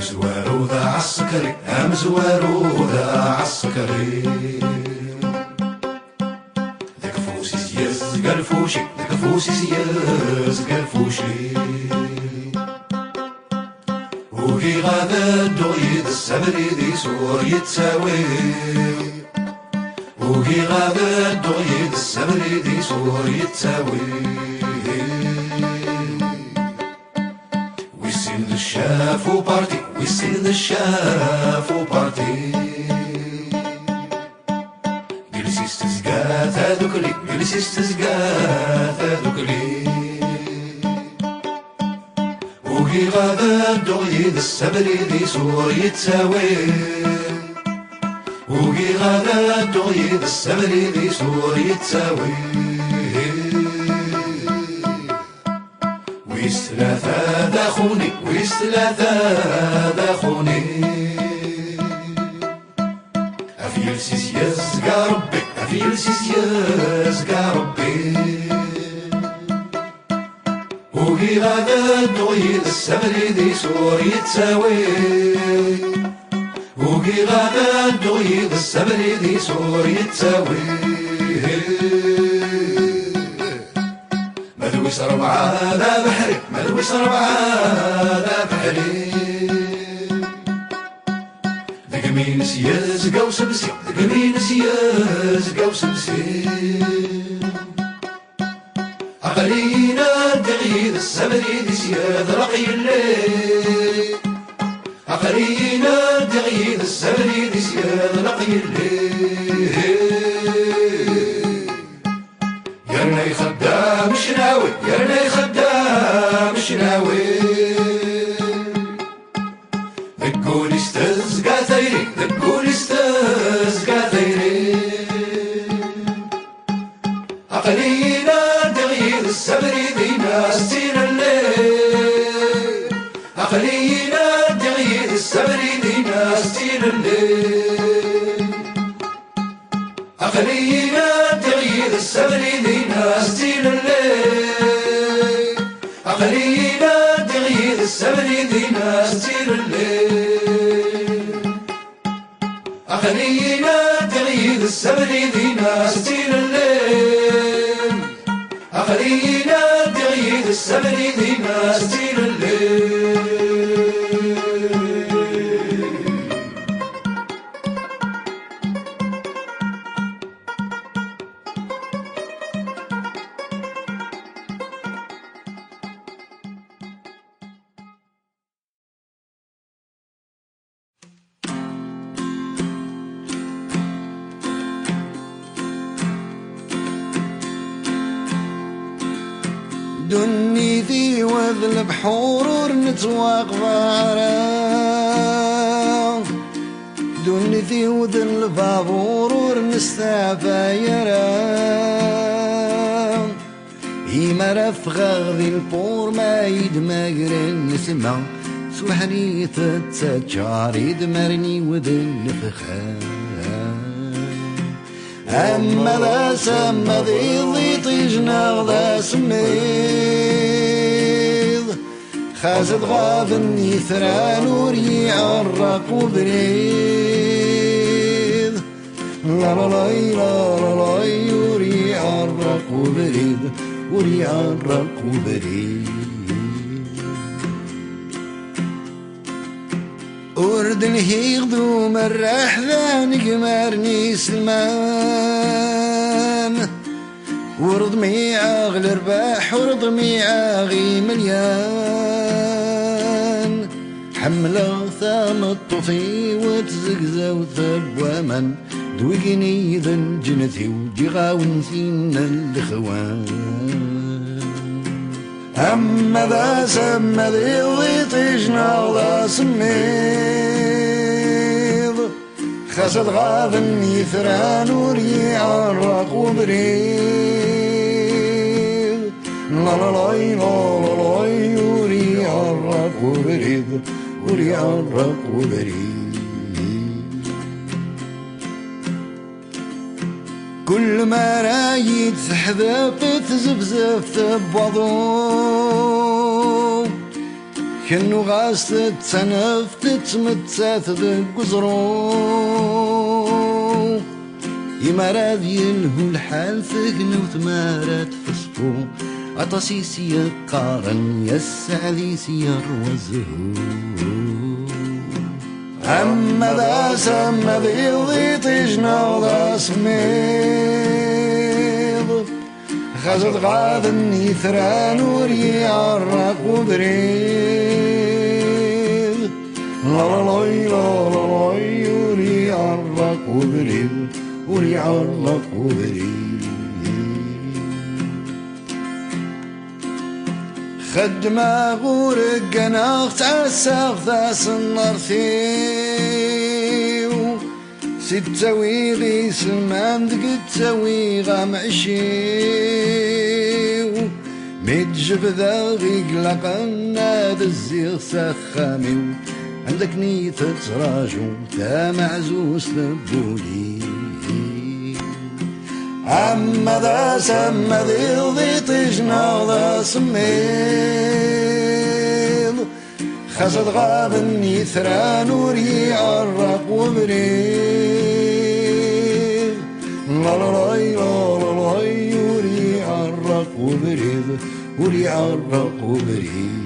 مزوارو ذا عسكري مزوارو ذا عسكري ذاك فوسي سياس قرفوشي ذاك فوسي سياس قرفوشي وكي غادا الدغيد السبري ذي سور يتساوي وكي غادا الدغيد السبري ذي سور يتساوي ويسين الشاف وبارتي ويسين الشاف وبارتي جلسي استزقات هذوكلي جلسي استزقات هذوكلي وكي غادا الدغيد السبري ذي سور يتساوي وكي غادا الدغيد السبري ذي سور يتساوي ويستلاثا داخوني ويستلاثا داخوني أفيل سيسياس قا ربي أفيل سيسياس قا ربي وكي غادا الدغيد السبري ذي سور يتساوي وكي غادا الدغيد السبري ذي سور يتساوي مدويس ربعة ذا بحري مدويس ربعة ذا بحري ذاك مين سياس قاو سبسي ذاك مين سياس قاو سبسي عقلينا الدغيد السبري ذي سياد رقي الليل عقلينا الدغيد السبري ذي سياد رقي الليل يرني خدام شناوي يرني خدام شناوي ذكولي استزقى ثيري ذكولي استزقى ثيري عقلينا الدغيد السبري ذي ناس تين الليل عقلينا الدغيد السبري ذي ناس تين الليل عقلينا الدغيد السبري ذي ناس تين الليل عقلينا الدغيد السبري ذي ناس تين الليل عقلينا الدغيد السبري ذي ناس تين الليل عقلينا الدغيد السبري ذي ناس تين الليل دني ذي وذل بحور نتواقفارا دني ذي وذل بابور نستعفايرا إيما رفغ ذي البور ما يدمقرن نسمع سوحني تتجار يدمرني وذل نفخان أما ذا سما ذي ضيطي جناغ ذا سميض خازد غاب يثرى نوري عرق وبريد لا لا لا لا لا يوري عرق وبريد وري عرق وبريد ورد الهيغدو مرح ذا نقمرني سلمان ورد ميعاغ الرباح ورد ميعاغي مليان حملة ثام الطفي وتزقزو ثبواما دوقني ذا الجنثي وجغا ونسينا الاخوان أما ذا سما ذي ضيطي جناغ ذا سميض خسد غاضن يثرى نوري عرق وبريد لا لا لا لا لا يوري عرق وبريد وري عرق وبريد كل ما رايد تحذف تزفزف تبوضو كنو غاس تتنف تتمتات ذك قزرو يمراد يلهو الحال ثقن وثمارات فسفو عطاسيسي قارن يسعديسي الرزهو أما ذا سما ذي ضيطيجنا ذا سميض خزد غاد النيثران وريع الرق وبريد لا لا لا لا لا وريع الرق وبريد وريع الرق وبريد خدمة غورق ناخت عساق ذاس النرثيو ستاوي غي سلمان دقت تاوي غام عشيو متجب ذا غي قلقنا ذا الزيغ سخاميو عندك نية تراجو تا معزوس لبولي أما ذا سما ذي ضيطيجنا ذا سميض خزد غاب النيثران وريع الرق وبريد لا لا لا لا لا وريع الرق وبريد وريع الرق وبريد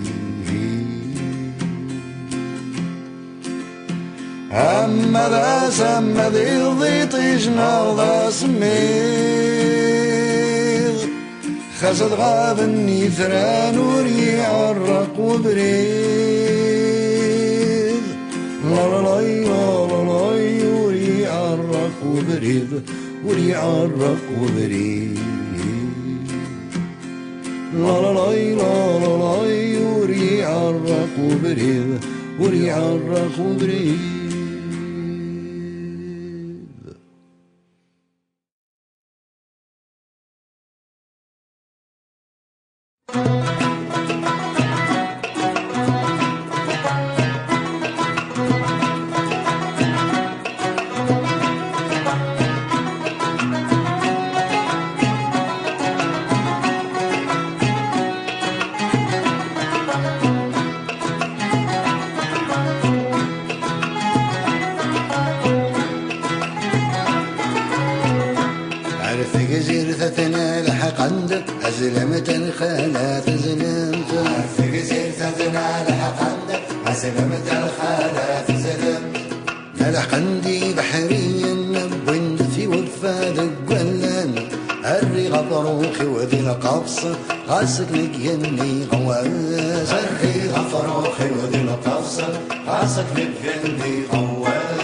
أما ذا سما ذي ضيطيجنا ذا سميض خزد غاب النيثران وريع الرق وبريد لا لا لا لا لا وريع الرق وبريد وريع الرق وبريد لا لا لا لا لا وريع الرق وبريد وريع الرق وبريد أزلمت الخالات زلمت في جزيرة ثنا لحق عندك أزلمت الخالات زلمت ملح قندي بحريا وين في وفا دقلان الري غفروخي وذي القبص غاسك نقيني غواز الري غفروخي وذي القبص غاسك نقيني غواز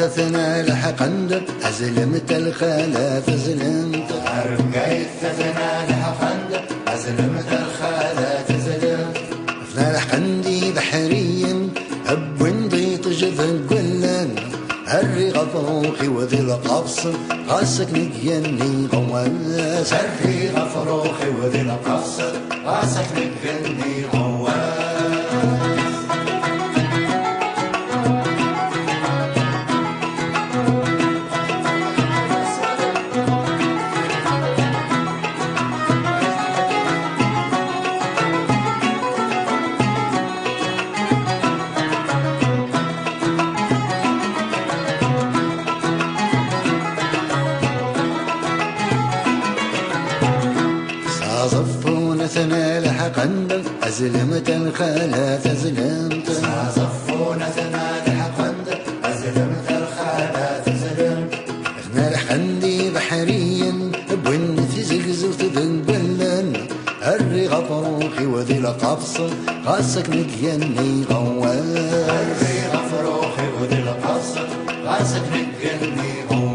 ثنا لحق عندك أزلمت الخالات زلمت عارف قايد ثنا لحق عندك أزلمت الخالات زلمت ثنا لحق عندي بحريا أب وندي طجذ قلان هري غفروخي وذي القبص غاسك نقيني غواز هري غفروخي وذي القبص غاسك نقيني غواز قندل أزلمت الخالات زلمت صفونا ثنا لحق قندل أزلمت الخالات زلمت اخنا لحقندي بحريا بوين في زقزو تذنبلن الري غفروخي وذي القبص غاسك نقيني غواز الري غفروخي وذي القبص غاسك نقيني غواز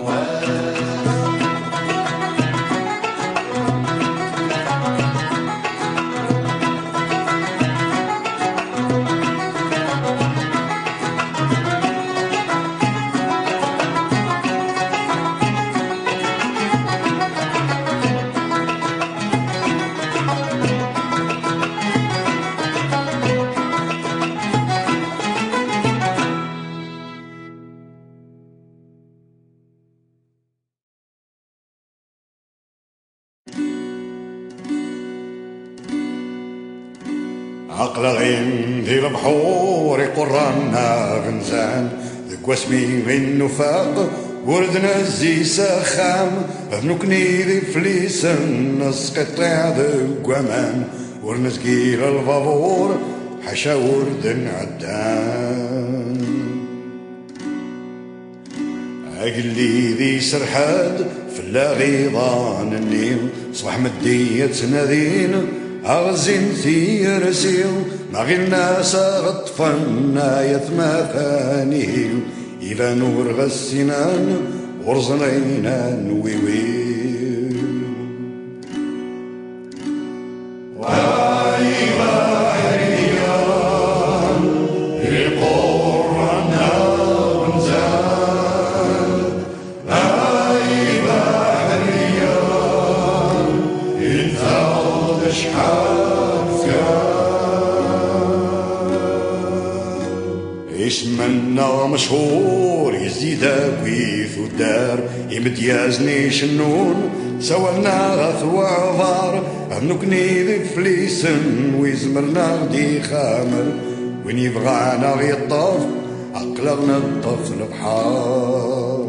عقل غين ذي البحور يقرانا غنزان ذك واسمي غين نفاق وردنا الزي سخام هنوكني ذي فليسن نسقطع ذك ومان ورنسقيل البابور حشا ورد عدان أقلي ذي سرحاد في اللاغيضان النيل صبح مدية نذين أغزين في رسيل ما غير الناس غطفنا يثما فانيل إلى نور غسنان ورزنينا نويويل واي بحريان يقرنا غنزان واي بحريان ينفض شحال اسمنا مشهور يزيد كويث ودار يمد يازني شنون سوالنا غث وعفار هنوكني ذي فليسن ويزمرنا غدي خامر وين يبغانا غيطاف عقلغنا الطف البحار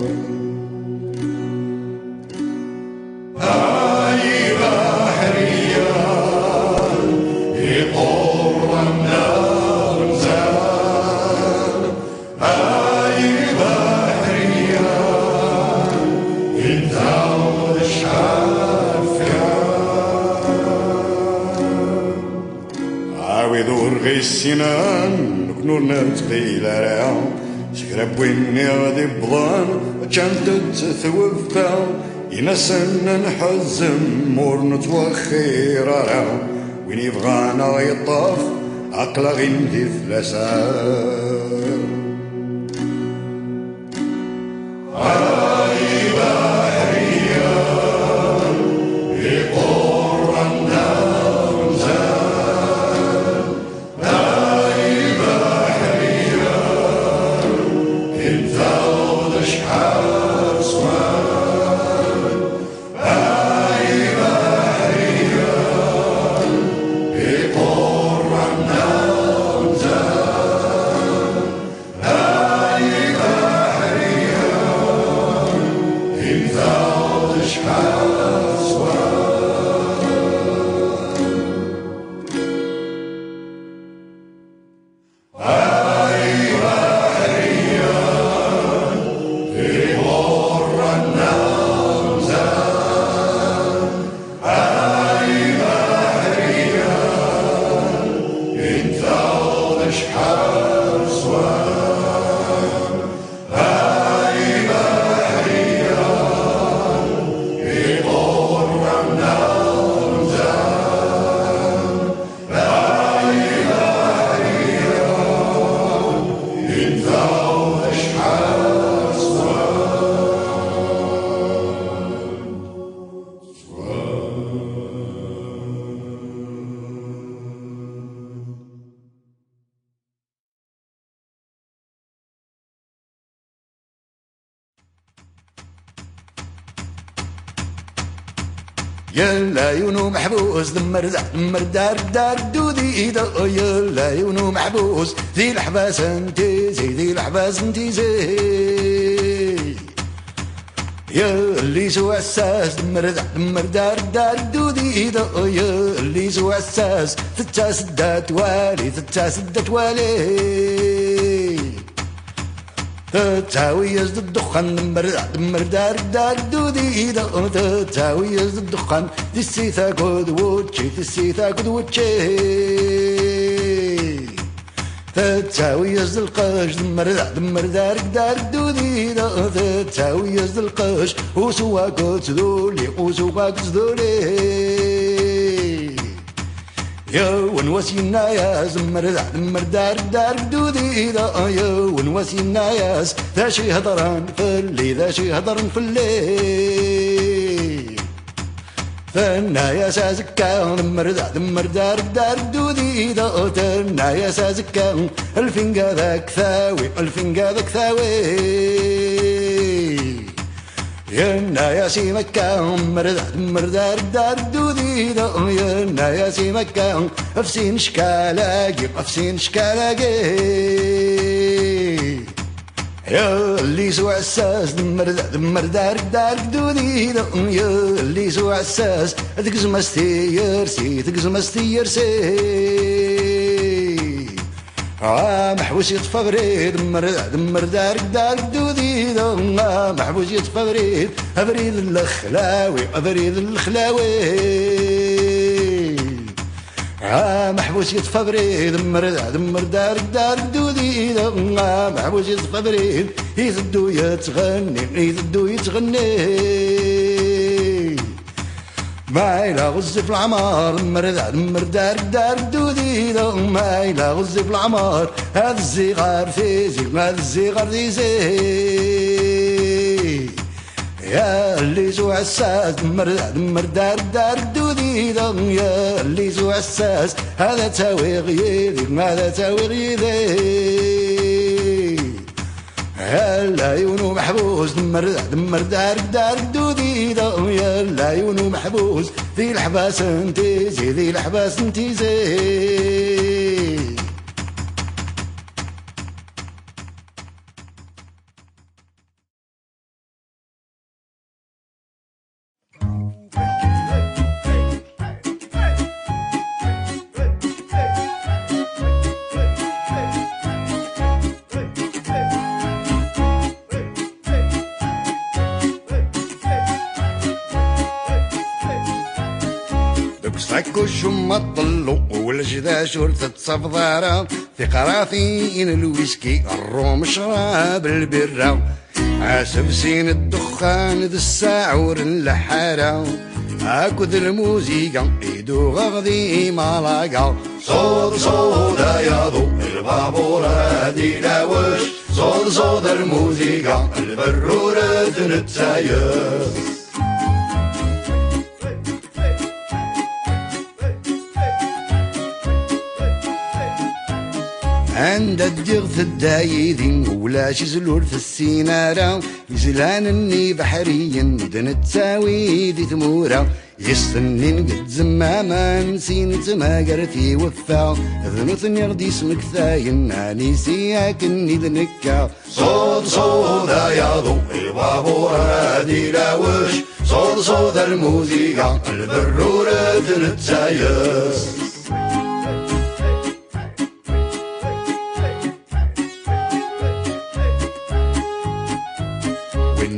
هاي بحريان يقرنا السنان نكنور نتقيل راهم سكراب ويني غادي بضان كانت تثوفتا ينسن نحزم مور نتوخير راهم وين يبغانا يطاف عقل غين ذي ثلاثة هاي بحريان يقرنا يلا يونو محبوس دمر دار دار دودي إذا يلا يونو محبوس ذي الحباس انتي زي ذي الحباس انتي زي يلي سوى الساس دمر دار دار دودي إذا يلي سوى الساس تتاس الدات والي تتاس الدات والي تاوي يزد الدخان دمر دار دودي إذا تاوي يزد الدخان دي السيثا قد وجه دي السيثا قد وجه تاوي يزد القاش دمر دار دودي إذا تاوي يزد القاش وسوا قد ذولي وسوا قد ذولي يا ونوسينا يا دمر دار دودي إذا يا ونوسينا يا ذا شي هضران فلي ذا شي هضران فلي فنا يا سازكا دمر دار دودي إذا تنا يا سازكا الفنقا ذاك ثاوي الفنقا ذاك ثاوي يا سي مكة دمر دار دودي دودي يا ياسي مكة افسين شكالاقي افسين شكالاقي يا اللي سوى عساس دمر دارك دودي يا اللي سوى عساس تقزم استيرسي تقزم استيرسي محبوس يطفى بريد دمر دارك دودي محبوس يطفى بريد بريد الخلاوي بريد الخلاوي محبوس يطفى بريد دمر دارك دودي محبوس يطفى بريد يثدو يتغني ما إلا غزي في العمار دمر دارك دودي ما إلا غزي في العمار هذا الزيغار فيزي هذا الزيغار ديزي يا اللي سوى عساس دمر دارك دودي يا اللي سوى عساس هذا تاوي غيدي هذا تاوي غيدي العيون محبوس دمر دارك دودي يا العيون محبوس ذي الحباس انتيزي ذي الحباس انتيزي كوشم الطلو والجدا شرطة صفضارة في قراثين الويسكي الروم شراب البرة عاسف سين الدخان ذي الساعور اللحارة اكد الموسيقى ايدو غغذي مالاقا صودا يا ضو البابور هادي لاوش صودا الموسيقى البرورة نتساير عند الدغث الدايدين ولا شزلور في السينارة يزلان اني بحريا دن تساوي ذي ثمورة يستنين قد زماما نسين تماقرتي وفا ذنوثن يغدي اسمك ثاين اني سياك اني ذنكا صودا يا ضو البابور هادي لاوش صودا الموسيقى البرورة نتساير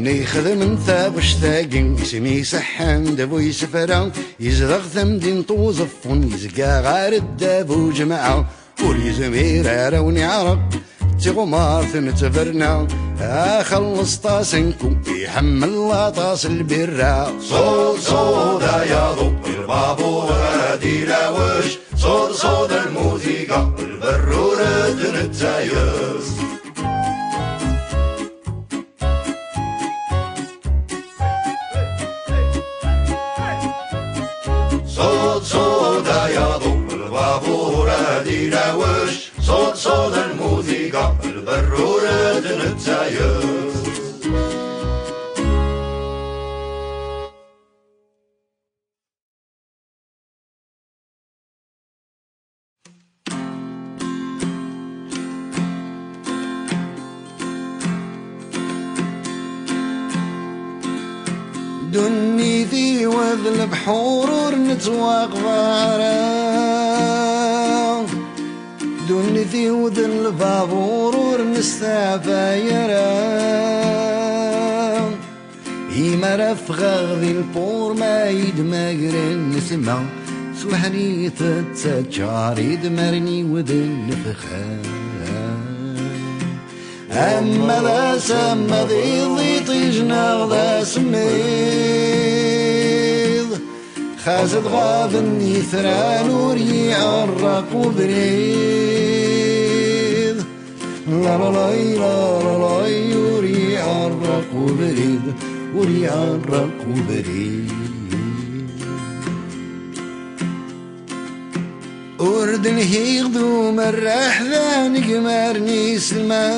وإني خذ من ثاب اشتاقين اسمي سحان دابو يسفرا يزرغ ثمدين طوزفون يزقى غار الدابو جماعة وليزمير راوني عرق تغمار ثنتفرنا خلص طاسنكو يحمل لاطاس البرا صودا يا ضو البابور هادي لاوش صودا الموسيقى البرورة نتساير صودا يا ضو البابور هادي لاوش صودا الموسيقى البرورة نتساير دني ذي وذل بحور نتواق ضارا دني ذي وذل بابور نستعفايرا إيما رفغ ذي البور ما يدماغر نسمع سوحني تتجار يدمرني وذل نفخان أما ذا سما ذي ضيطي جناغ ذا سميض خازد غاب النيثران وري عرق وبريد لا لا لا لا لا وري عرق وبريد وري عرق وبريد أردن هيغدو مرح ذانق مارني سلمان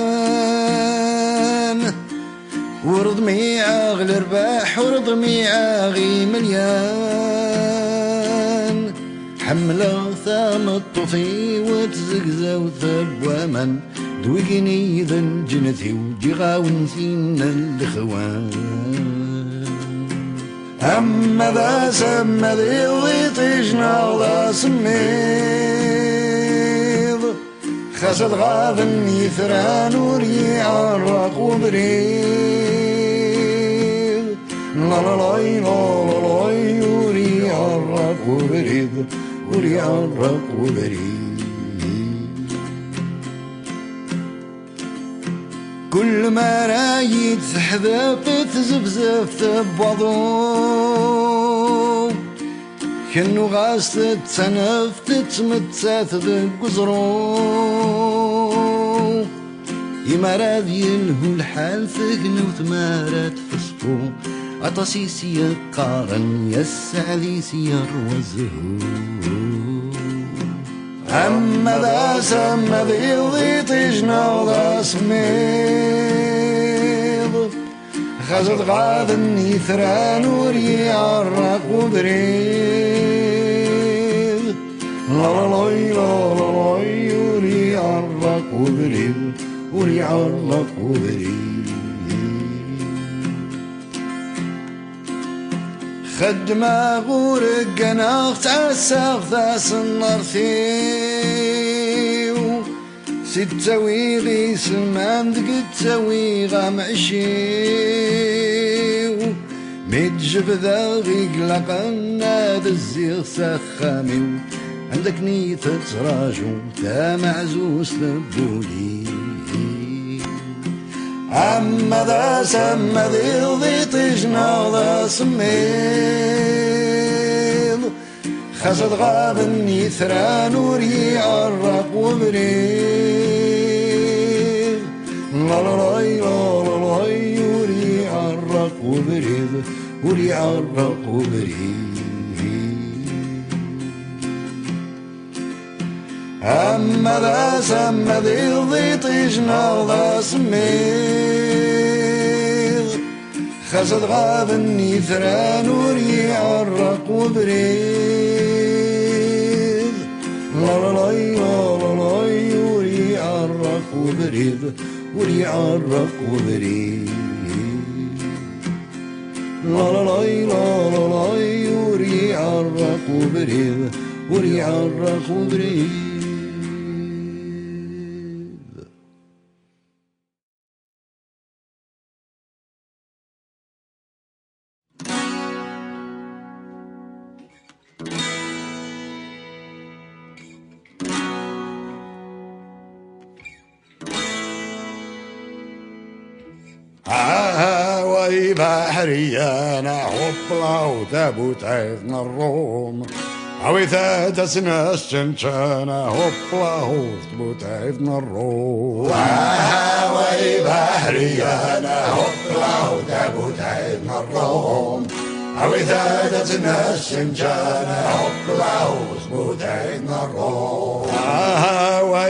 ورضمي أغل رباح ورضمي أغي مليان حملة ثام الطفي وتزقزو ثبواما دويقني ذن جنتي وجي غاونسين الإخوان أما ذا سما ذي ضيطيشنا ذا سميض خسد غاضن يثران وريع الرق وبريد لا لا لا لا لا وريع الرق وبريد وريع الرق وبريد كل ما رايد تحذف تزفزف تبوضو كنو غاس تتنف تتمتث بقزرو يمرض يلهو الحال ثقنو ثمارات فسفو أطاسيسي قارن يسعليسي الرزهو أما ذا سما ذي ضيطيشنا ذا سميض خزد غاذن يثران وريع الرق وبريد لا لا لا لا لا وريع الرق وبريد وريع الرق وبريد خدمة غورك قناغ تعساغ ذاس النرثيو ستوي غي سمان دقت توي غام عشيو متجب ذا غي قلقنا ذا الزيغ سخاميو عندك نية تراجو تا معزوز لبولي أما ذا سما ذي ضيطيشنا ذا سميض خسد غابن يثران وريع الرق وبريد لا لا لا لا لا وريع الرق وبريد وريع الرق وبريد أما ذا سما ذي ضيطيشنا ذا سميض خسد غابن يثران وريع الرق وبريد لا لا لا لا لا وريع الرق وبريد وريع الرق وبريد لا لا لا لا لا وريع الرق وبريد وريع الرق وبريد وي بحريانا هوبلا وتابوت عيدنا الروم عوي ثادسنا الشنشانا هوبلا وتابوت عيدنا الروم وي بحريانا هوبلا وتابوت عيدنا الروم عوي ثادسنا الشنشانا هوبلا وتابوت عيدنا الروم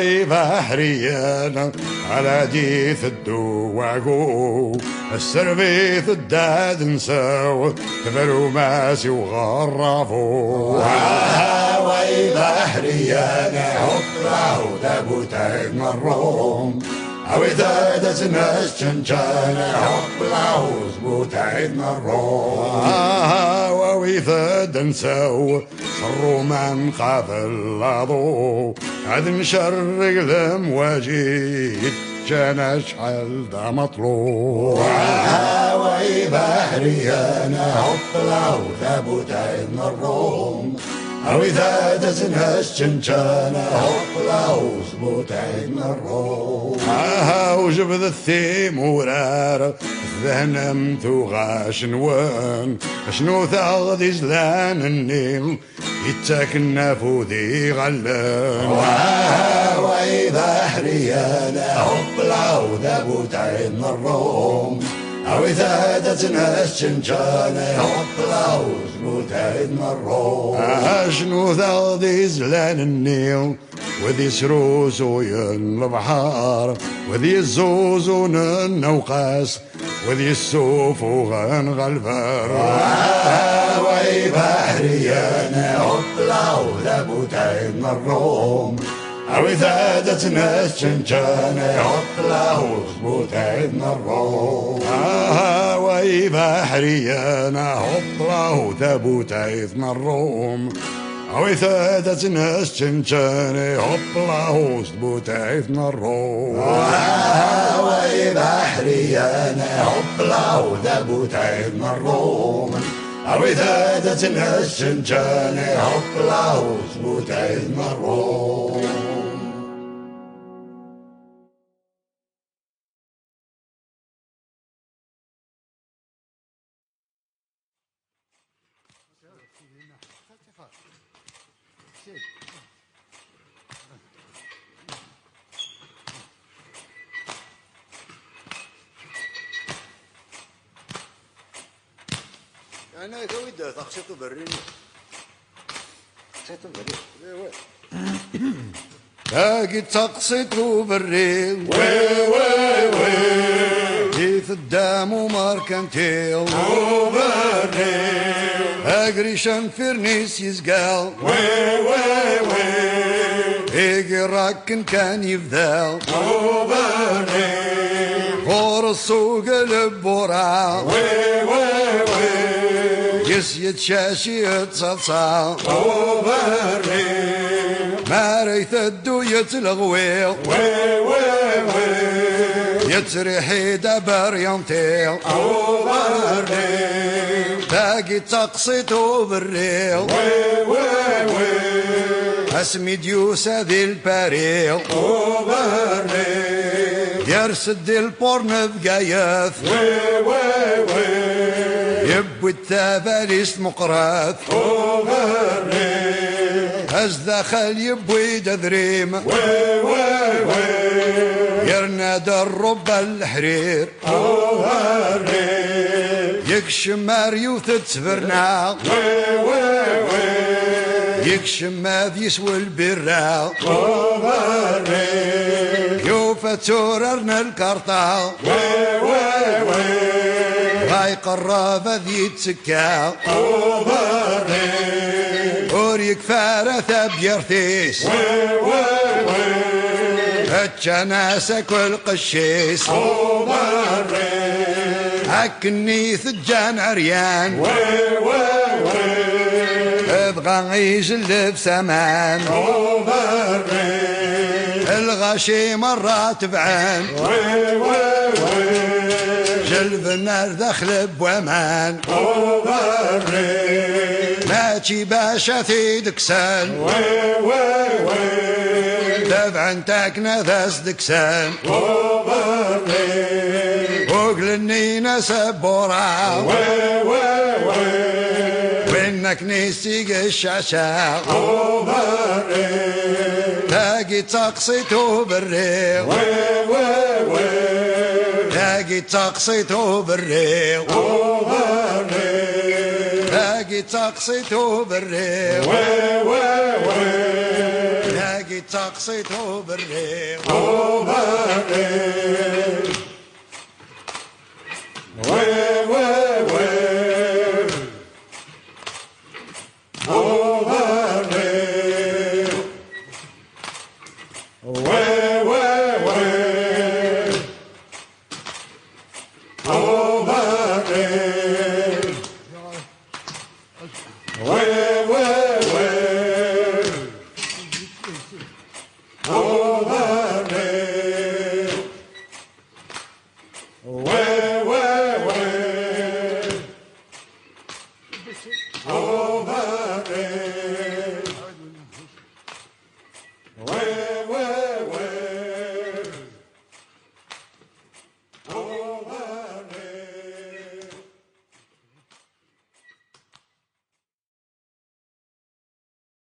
وي بحريانا على ديث الدواقو السربيث الداد نساو تبرو ماسي وغرفو وي بحريانا هوبلا وتابوت عيدنا الروم عوي ثادسنا الشنشانا هوبلا وتابوت عيدنا الروم وي ثاد نساو صرو من قابل لاضو عاد نشرق المواجيد كان شحال دا مطلوب وي بحريانا هوبلا وتابوت عيدنا الروم عوي ثادسنا الشنشانا هوبلا وتابوت عيدنا الروم وجبد الثيم ورار ذهنم ثوغاش نوان شنو ثاغدي زلان النيل يتاكن نافوذي غلان وي بحريانا هوبلا وتابوت عيدنا الروم عوي ثادتنا الشنشانة هوبلا وتابوت عيدنا الروم شنو ثاغدي زلان النيل وذي سروس وين البحار وذي الزوز ونوقاس وذي السوف وغن غلبار وي بحريانا هوبلا ذابو تعيدنا الروم أوي ثادت ناس شنشان يحط له ثبوت عيدنا الروم وي بحريانا حط له ثبوت عيدنا الروم أوي ثادت ناس شنشان يحط له ثبوت عيدنا الروم وي بحريانا حط له ثبوت عيدنا الروم أوي ثادت ناس شنشان يحط له ثبوت عيدنا الروم أنا كوي ده تقصيته بريني تقصيته بريني باقي تقصيته بريني وي جيت الدام وماركنتيل وبريني أجري شنفرنيس يزقال وي إيجي راكن كان يفذال وبريني فور السوق البورا وي يسيد شاشي يتصلصال وبري ما ريت الدو يتلغويل وي يتريحي دبر ينطيل وبري باقي تقصيته بالريل وي اسمي ديوسة ذي الباريل وبري يرسد البورن بقايث وي يبوي التاباليس مقراث وبري هز دخل يبوي دذريم وي يرناد الرب الحرير وبري يكشم ماريوث تسفرنا وي يكشم ماذ يسوي البراء وبري يوفتوررنا الكرطال وي هاي قرابة ذي تسكا وبري وريك فارثة بيرثيس وي الجناسة كل قشيس وبري هكني ثجان عريان وي ابغى يجلب سمان وبري الغشي مرات بعين وي جلب النار دخل بومان وبري ماشي باشا في دكسان وي دفع انتك نفس دكسان وبري وقلني نسب ورا وي وينك نسيق الشاشة وبري تاقي تقصيته بالريق وي تاقي تقصيته بالريق وبري تاقي تقصيته بالريق وي تاقي تقصيته بالريق وبري Well